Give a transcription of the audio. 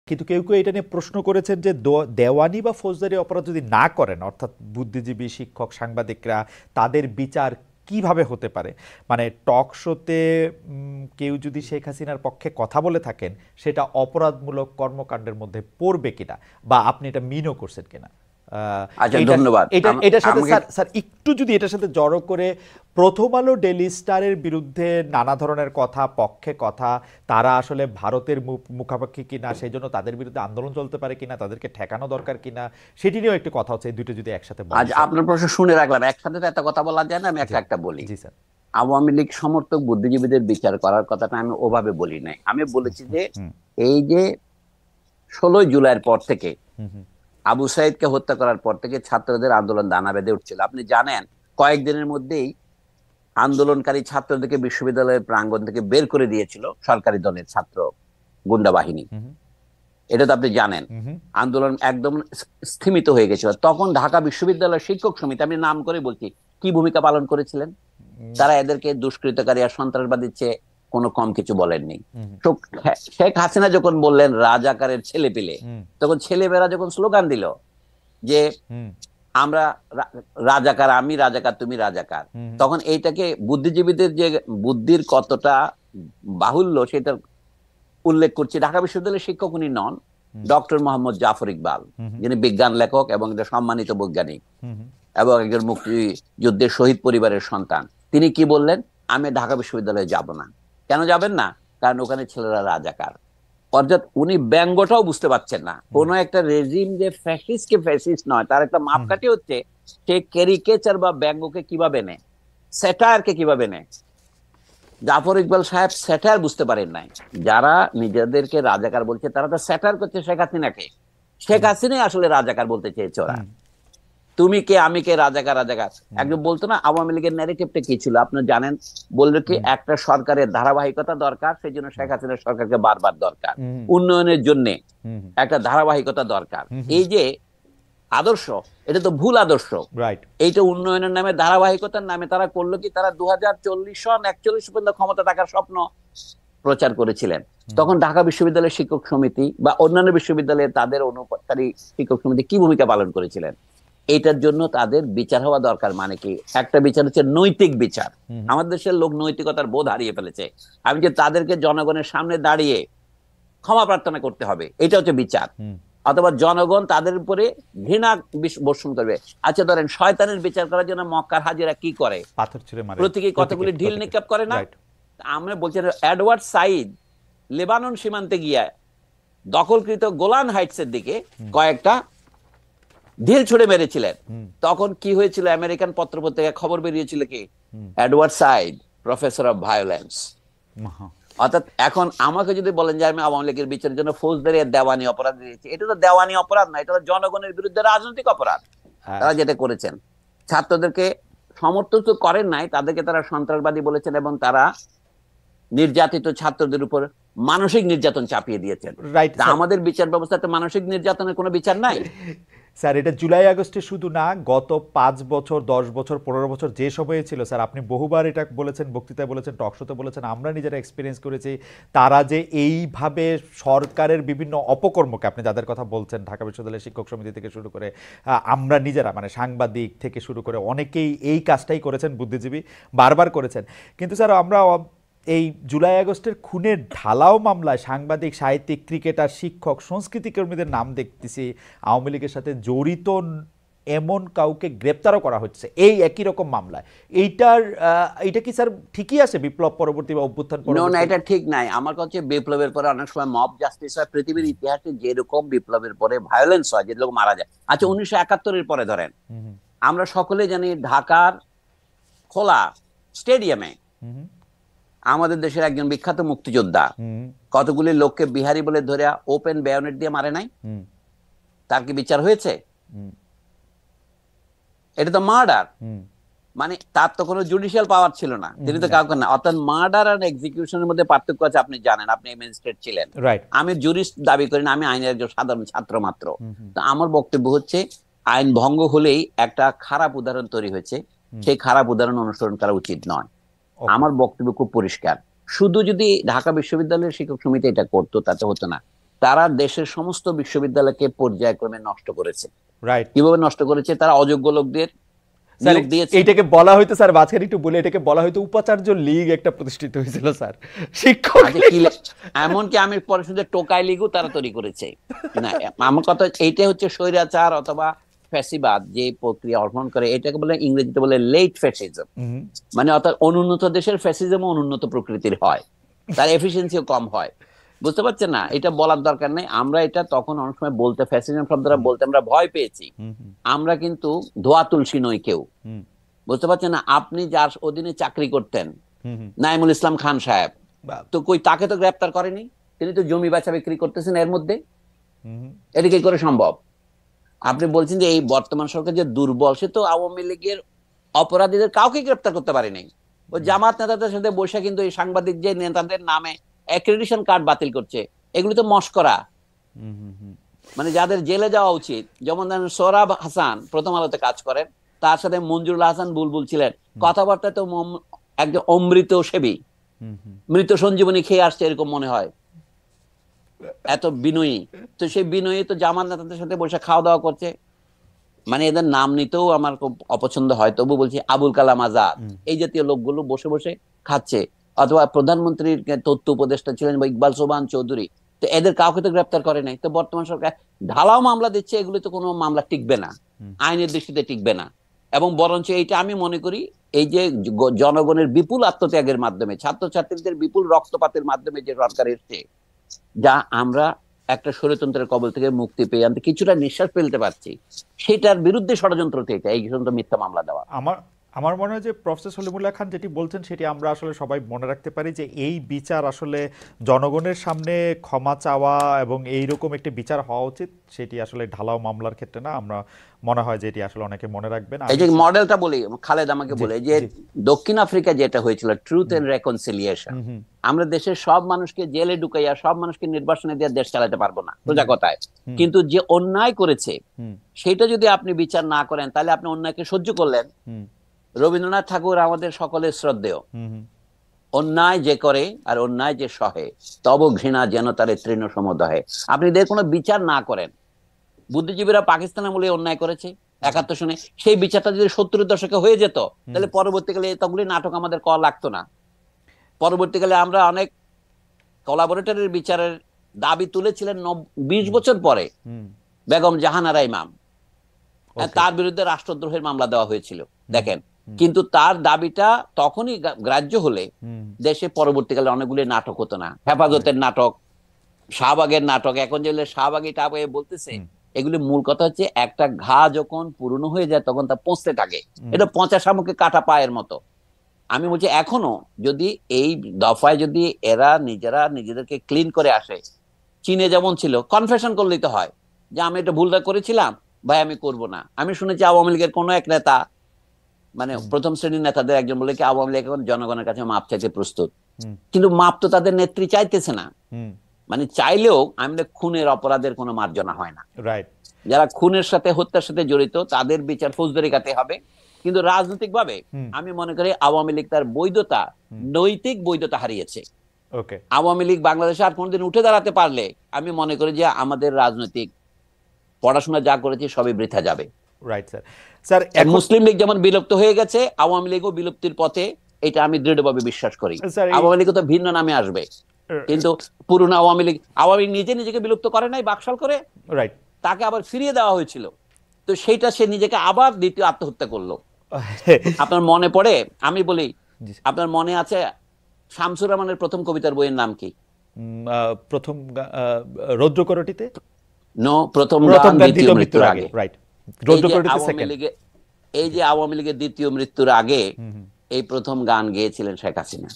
কিন্তু কেউ কেউ এটা নিয়ে প্রশ্ন করেছেন যে দেওয়ানি বা ফৌজদারি অপরাধ যদি না করেন, অর্থাৎ বুদ্ধিজীবী, শিক্ষক, সাংবাদিকরা, তাদের বিচার কিভাবে হতে পারে? মানে টক শোতে কেউ যদি শেখ হাসিনার পক্ষে কথা বলে থাকেন, সেটা অপরাধমূলক কর্মকাণ্ডের মধ্যে পড়বে কিনা, বা আপনি এটা মিনও করছেন কিনা? আচ্ছা, ধন্যবাদ। এটার সাথে স্যার একটু যদি এটার সাথে জড়ো করে, প্রথম আলো, ডেইলি স্টারের বিরুদ্ধে নানা ধরনের কথা, পক্ষে কথা, তারা আসলে ভারতের মুখাপেক্ষী কিনা, সেই জন্য তাদের বিরুদ্ধে আন্দোলন চলতে পারে কিনা, তাদেরকে ঠেকানো দরকার কিনা, সেটি নিয়েও একটু কথা হচ্ছে। এই দুটো যদি একসাথে বলেন। আজ আপনার প্রশ্ন শুনে রাখলাম, একসাথে তো এত কথা বলা যায় না, আমি একটা বলি। জি স্যার। আওয়ামী লীগ সমর্থক বুদ্ধিজীবীদের বিচার করার কথাটা আমি ওভাবে বলি নাই। আমি বলেছি যে এই যে 16 জুলাইয়ের পর থেকে, আবু সাইদকে হত্যা করার পর থেকে ছাত্রদের আন্দোলন দানা বেঁধে উঠছিল। আপনি জানেন কয়েকদিনের মধ্যেই আন্দোলনকারী ছাত্রদেরকে বিশ্ববিদ্যালয়ের প্রাঙ্গণ থেকে বের করে দিয়েছিল সরকারি দলের ছাত্র গুন্ডা বাহিনী। এটা তো আপনি জানেন। আন্দোলন একদম স্থিমিত হয়ে গেছিল। তখন ঢাকা বিশ্ববিদ্যালয়ের শিক্ষক সমিতি, আমি নাম করে বলছি, কি ভূমিকা পালন করেছিলেন? তারা এদেরকে দুষ্কৃতকারী আর সন্ত্রাসবাদীর চেয়ে কোনো কম কিছু বলেননি। শেখ হাসিনা যখন বললেন রাজাকারের ছেলে পেলে, তখন ছেলেমেয়েরা যখন স্লোগান দিল যে আমরা রাজাকার, আমি রাজাকার, তুমি রাজাকার, তখন এইটাকে বুদ্ধিজীবীদের যে বুদ্ধির কতটা বাহুল্য সেটা উল্লেখ করছি। ঢাকা বিশ্ববিদ্যালয়ের শিক্ষক উনি নন, ডক্টর মোহাম্মদ জাফর ইকবাল, যিনি বিজ্ঞান লেখক এবং সম্মানিত বৈজ্ঞানিক এবং একজন মুক্তিযুদ্ধের শহীদ পরিবারের সন্তান। তিনি কি বললেন? আমি ঢাকা বিশ্ববিদ্যালয়ে যাব না। কেন যাবেন না? কারণ ওখানে ছেলেরা রাজাকার। অর্থাৎ উনি ব্যঙ্গটাও বুঝতে পারছেন না। কোন একটা রেজিম যে ফ্যাসিস্টকে ফ্যাসিস্ট নয়, তার একটা মাপকাঠি হচ্ছে সে ক্যারিকেচার বা ব্যঙ্গকে কিভাবে নেয়, স্যাটায়ারকে কিভাবে নেয়। জাফর ইকবাল সাহেব স্যাটায়ার বুঝতে পারেন নাই। যারা নিজেদেরকে রাজাকার বলছে তারা তো স্যাটায়ার করছে শেখ হাসিনাকে। শেখ হাসিনাই আসলে রাজাকার বলতে চেয়েছে ওরা। তুমি কে, আমি কে, রাজাকার রাজাকার। একজন বলতো না আওয়ামী লীগের ন্যারেটিভটা কি ছিল আপনারা জানেন? বললো কি একটা সরকারের ধারাবাহিকতা দরকার, সেই জন্য শেখ হাসিনার সরকারকে বারবার দরকার। উন্নয়নের জন্য একটা ধারাবাহিকতা দরকার। এই যে আদর্শ, এটা তো ভুল আদর্শ। এইটা উন্নয়নের নামে, ধারাবাহিকতার নামে তারা করলো কি, তারা 2040 সন 41 পর্যন্ত ক্ষমতা থাকার স্বপ্ন প্রচার করেছিলেন। তখন ঢাকা বিশ্ববিদ্যালয়ের শিক্ষক সমিতি বা অন্যান্য বিশ্ববিদ্যালয়ে তাদের অনুপাতকারী শিক্ষক সমিতি কি ভূমিকা পালন করেছিলেন? এটার জন্য তাদের বিচার হওয়া দরকার। মানে কি? একটা বিচার হচ্ছে নৈতিক বিচার। আমাদের দেশের লোক নৈতিকতার বোধ হারিয়ে ফেলেছে। আমি যে তাদেরকে জনগণের সামনে দাঁড়িয়ে ক্ষমা প্রার্থনা করতে হবে, এটা হচ্ছে বিচার। অথবা জনগণ তাদের উপরে ঘৃণা বর্ষণ করবে। আচ্ছা ধরেন শয়তানের বিচার করার জন্য মক্কার হাজিরা কি করে? পাথর ছুঁড়ে মারে, প্রতীকী কতগুলি ঢিল নিক্ষেপ করে না? আমরা বলছি এডওয়ার্ড সাইদ লেবানন সীমান্তে গিয়ে দখলকৃত গোলান হাইটসের দিকে কয়েকটা ঢিল ছুড়ে মেরেছিলেন। তখন কি হয়েছিল? আমেরিকান পত্রপত্রিকায় খবর বেরিয়েছিল কি, Edward Saeed professor of violence. অর্থাৎ এখন আমাকে যদি বলেন যে আমি আওয়ামী লীগের বিচারের জন্য ফৌজদারি দেওয়ানি অপরাধ দিয়েছি, এটা তো দেওয়ানি অপরাধ না, এটা তো জনগণের বিরুদ্ধে রাজনৈতিক অপরাধ। তারা যেটা করেছেন, ছাত্রদেরকে সমর্থন তো করেন নাই, তাদেরকে তারা সন্ত্রাসবাদী বলেছেন এবং তারা নির্যাতিত ছাত্রদের উপর মানসিক নির্যাতন চাপিয়ে দিয়েছেন। আমাদের বিচার ব্যবস্থাতে মানসিক নির্যাতনের কোনো বিচার নাই। স্যার, এটা জুলাই আগস্টে শুধু না, গত 5 বছর, 10 বছর, 15 বছর যে সময়ে ছিল স্যার, আপনি বহুবার এটা বলেছেন, বক্তৃতায় বলেছেন, টকশোতে বলেছেন, আমরা নিজেরা এক্সপিরিয়েন্স করেছি। তারা যে এইভাবে সরকারের বিভিন্ন অপকর্মকে, আপনি যাদের কথা বলছেন, ঢাকা বিশ্ববিদ্যালয়ের শিক্ষক সমিতি থেকে শুরু করে আমরা নিজেরা, মানে সাংবাদিক থেকে শুরু করে অনেকেই এই কাজটাই করেছেন, বুদ্ধিজীবী বারবার করেছেন। কিন্তু স্যার, আমরা এই জুলাই আগস্টের খুনের ঢালাও মামলায় সাংবাদিক, সাহিত্যিক, ক্রিকেটার, শিক্ষক, সংস্কৃতি কর্মীদের নাম দেখতেছি আওয়ামী লীগের সাথে জড়িত এমন কাউকে গ্রেপ্তারও করা হচ্ছে এই একই রকম মামলায়। এইটা কি স্যার ঠিকই আছে বিপ্লব পরবর্তী বা অভ্যুত্থান পরবর্তী? না, এটা ঠিক নাই। আমার কাছে বিপ্লবের পরে অনেক সময় মব জাস্টিস হয়। পৃথিবীর ইতিহাসে যেরকম বিপ্লবের পরে ভায়োলেন্স হয়, যে লোক মারা যায়। আচ্ছা 1971-এর পরে ধরেন, আমরা সকলে জানি ঢাকার খোলা স্টেডিয়ামে আমাদের দেশের একজন বিখ্যাত মুক্তিযোদ্ধা কতগুলি লোককে বিহারি বলে ধরে ওপেন বায়োনেট দিয়ে মারে নাই? তার কি বিচার হয়েছে? এটা তো মার্ডার। মানে তার তো কোনো জুডিশিয়াল পাওয়ার ছিল না, তিনি তো কাউকে না। অর্থাৎ মার্ডার আর এক্সিকিউশনের মধ্যে পার্থক্য আছে। আপনি জানেন, আপনি ম্যাজিস্ট্রেট ছিলেন, আমি জুরিস্ট দাবি করি না, আমি আইনের একজন সাধারণ ছাত্র মাত্র। তো আমার বক্তব্য হচ্ছে, আইন ভঙ্গ হলেই একটা খারাপ উদাহরণ তৈরি হয়েছে, সেই খারাপ উদাহরণ অনুসরণ করা উচিত নয়। আমার বক্তব্য খুব পরিষ্কার। শুধু যদি ঢাকা বিশ্ববিদ্যালয়ের শিক্ষক সমিতি এটা করতো তাতে হতো না। তারা দেশের সমস্ত বিশ্ববিদ্যালয়কে পর্যায়ক্রমে নষ্ট করেছে। রাইট। কিভাবে নষ্ট করেছে? তারা অযোগ্য লোকদের নিয়োগ দিয়েছে। এইটাকে বলা হয়তো স্যার, মাঝখানে একটু বলে, এটাকে বলা হয়তো উপাচার্য লীগ একটা প্রতিষ্ঠিত হয়েছিল স্যার, শিক্ষক। এমনকি আমি পরে শুনছি টোকাই লীগও তারা তৈরি করেছে। না, আমার কথা এইটা হচ্ছে স্বৈরাচার অথবা ফ্যাসিবাদ যে প্রক্রিয়া অর্পণ করে, এটাকে বলে ইংরেজিতে বলে লেট ফ্যাসিজম। মানে অর্থাৎ অনুন্নত দেশের ফ্যাসিজম অনুন্নত প্রকৃতির হয়, তার এফিসিয়েন্সিও কম হয়। বুঝতে পারছেন না? এটা বলার দরকার নেই। আমরা এটা তখন অনেক সময় বলতে, ফ্যাসিজম শব্দটা বলতে আমরা ভয় পেয়েছি। আমরা কিন্তু ধোয়া তুলসী নই কেউ। বুঝতে পারছেন না? আপনি যার অধীনে চাকরি করতেন, নাইমুল ইসলাম খান সাহেব, তো কই তাকে তো গ্রেপ্তার করেনি? তিনি তো জমি বেচা বিক্রি করতেছেন এর মধ্যে। এটা কি করে সম্ভব? আপনি বলছেন যে এই বর্তমান সরকার যে দুর্বল, সে তো আওয়ামী লীগের অপরাধীদের কাউকে গ্রেপ্তার করতে পারেনি। ওই জামাত নেতাদের সাথে বসে কিন্তু এই সাংবাদিক যে নেতাদের নামে অ্যাক্রেডিটেশন কার্ড বাতিল করছে, এগুলি তো মশকরা। মানে যাদের জেলে যাওয়া উচিত, যেমন সোহরাব হাসান প্রথম আলোতে কাজ করেন, তার সাথে মঞ্জুরুল হাসান বুলবুল ছিলেন, কথাবার্তা তো একজন অমৃত সেবী, মৃত সঞ্জীবনী খেয়ে আসছে এরকম মনে হয়, এত বিনয়ী। তো সেই বিনয়ী তো জামাত নেতাদের সাথে বসে খাওয়া দাওয়া করছে। মানে এদের নাম নিতেও আমার খুব অপছন্দ হয়, তবু বলছি আবুল কালাম আজাদ, এই জাতীয় লোকগুলো বসে বসে খাচ্ছে। অথবা প্রধানমন্ত্রীর তথ্য উপদেষ্টা ছিলেন বা ইকবাল সোবহান চৌধুরী, তো এদের কাউকে তো গ্রেপ্তার করে নাই। তো বর্তমান সরকার ঢালাও মামলা দিচ্ছে, এগুলো তো কোনো মামলা টিকবে না, আইনের দৃষ্টিতে টিকবে না। এবং বরঞ্চ এইটা আমি মনে করি এই যে জনগণের বিপুল আত্মত্যাগের মাধ্যমে, ছাত্রছাত্রীদের বিপুল রক্তপাতের মাধ্যমে যে সরকার এসছে, যা আমরা একটা স্বৈরতন্ত্রের কবল থেকে মুক্তি পেয়ে আনতে কিছুটা নিঃশ্বাস ফেলতে পারছি, সেটার বিরুদ্ধে ষড়যন্ত্র থেকে এই মিথ্যা মামলা দেওয়া। আমার মনে হয় যে প্রফেসর সলিমুল্লাহ খান যেটি বলছেন সেটি আমরা আসলে সবাই মনে রাখতে পারি, যে এই বিচার আসলে জনগণের সামনে ক্ষমা চাওয়া এবং এইরকম একটি বিচার হওয়া উচিত, সেটি আসলে ঢালাও মামলার ক্ষেত্রে না। আমরা মনে হয় যে এটি আসলে অনেকে মনে রাখবেন। এই যে মডেলটা বলি, খালেদ আমাকে বলে যে দক্ষিণ আফ্রিকা যেটা হয়েছিল ট্রুথ এন্ড রেকনসিলিয়েশন, আমরা দেশের সব মানুষকে জেলে ঢুকাইয়া সব মানুষকে নির্বাসনে দিয়ে দেশ চালাতে পারবো না সোজা কথায়, কিন্তু যে অন্যায় করেছে সেটা যদি আপনি বিচার না করেন, তাহলে আপনি অন্যায়কে সহ্য করলেন। রবীন্দ্রনাথ ঠাকুর আমাদের সকলের শ্রদ্ধেয়, অন্যায় যে করে আর অন্যায় যে সহে, তব ঘৃণা যেন তারে তৃণ সমদহে। আপনি এদের কোনো বিচার না করেন, বুদ্ধিজীবীরা পাকিস্তান আমলে অন্যায় করেছে ৭১ সনে, সেই বিচারটা যদি ৭০-এর দশকে হয়ে যেত, তাহলে পরবর্তীকালে এতগুলি নাটক আমাদের করা লাগতো না। পরবর্তীকালে আমরা অনেক কোলাবোরেটরের বিচারের দাবি তুলেছিলেন ২০ বছর পরে বেগম জাহানারা ইমাম, তার বিরুদ্ধে রাষ্ট্রদ্রোহের মামলা দেওয়া হয়েছিল দেখেন। কিন্তু তার দাবিটা তখনই গ্রাহ্য হলে দেশে পরবর্তীকালে অনেকগুলি নাটক হতো না, হেফাজতের নাটক, শাহবাগের নাটক। এখন যে শাহবাগী টাবাগে বলতেছে, এগুলি মূল কথা হচ্ছে একটা ঘা যখন পুরনো হয়ে যায় তখন তা পচতে থাকে, এটা পচা শামুকে কাটা পায়ের মতো। আমি বলছি এখনো যদি এই দফায় যদি এরা নিজেরা নিজেদেরকে ক্লিন করে আসে, চীনে যেমন ছিল, কনফেশন করলেই তো হয় যে আমি এটা ভুলটা করেছিলাম ভাই, আমি করব না। আমি শুনেছি আওয়ামী লীগের কোন এক নেতা, মানে প্রথম শ্রেণীর নেতাদের একজন বলে কি আওয়ামী লীগ এখন জনগণের কাছে মাপ চাইতে প্রস্তুত, কিন্তু মাপ তো তাদের নেত্রী চাইতেছে না। মানে চাইলেও আমাদের খুনের অপরাধের কোনো মার্জনা হয় না। যারা খুনের সাথে হত্যার সাথে জড়িত তাদের বিচার ফৌজদারি কাটে হবে। কিন্তু রাজনৈতিক ভাবে আমি মনে করি আওয়ামী লীগ তার বৈধতা, নৈতিক বৈধতা হারিয়েছে। আওয়ামী লীগ বাংলাদেশে আর কোনোদিন উঠে দাঁড়াতে পারলে আমি মনে করি যে আমাদের রাজনৈতিক পড়াশোনা যা করেছে সবই বৃথা যাবে। স্যার, মুসলিম লীগ যেমন বিলুপ্ত হয়ে গেছে, আওয়ামী লীগও বিলুপ্তির পথে, এটা আমি দৃঢ়ভাবে বিশ্বাস করি। আওয়ামী লীগ তো ভিন্ন নামে আসবে, কিন্তু পুরনো আওয়ামী লীগ নিজে নিজেকে বিলুপ্ত করে নাই, বাকশাল করে তাকে আবার ফিরিয়ে দেওয়া হয়েছিল। তো সেইটা সে নিজেকে আবার দ্বিতীয় আত্মহত্যা করলো। আপনার মনে পড়ে, আমি বলি, আপনার মনে আছে শামসুর রহমানের প্রথম কবিতার বইয়ের নাম কি? প্রথম রৌদ্রকরটিতে প্রথম গান দ্বিতীয় মৃত্যুর আগে। এই যে আওয়ামী লীগের দ্বিতীয় মৃত্যুর আগে এই প্রথম গান গেয়েছিলেন শেখ হাসিনা।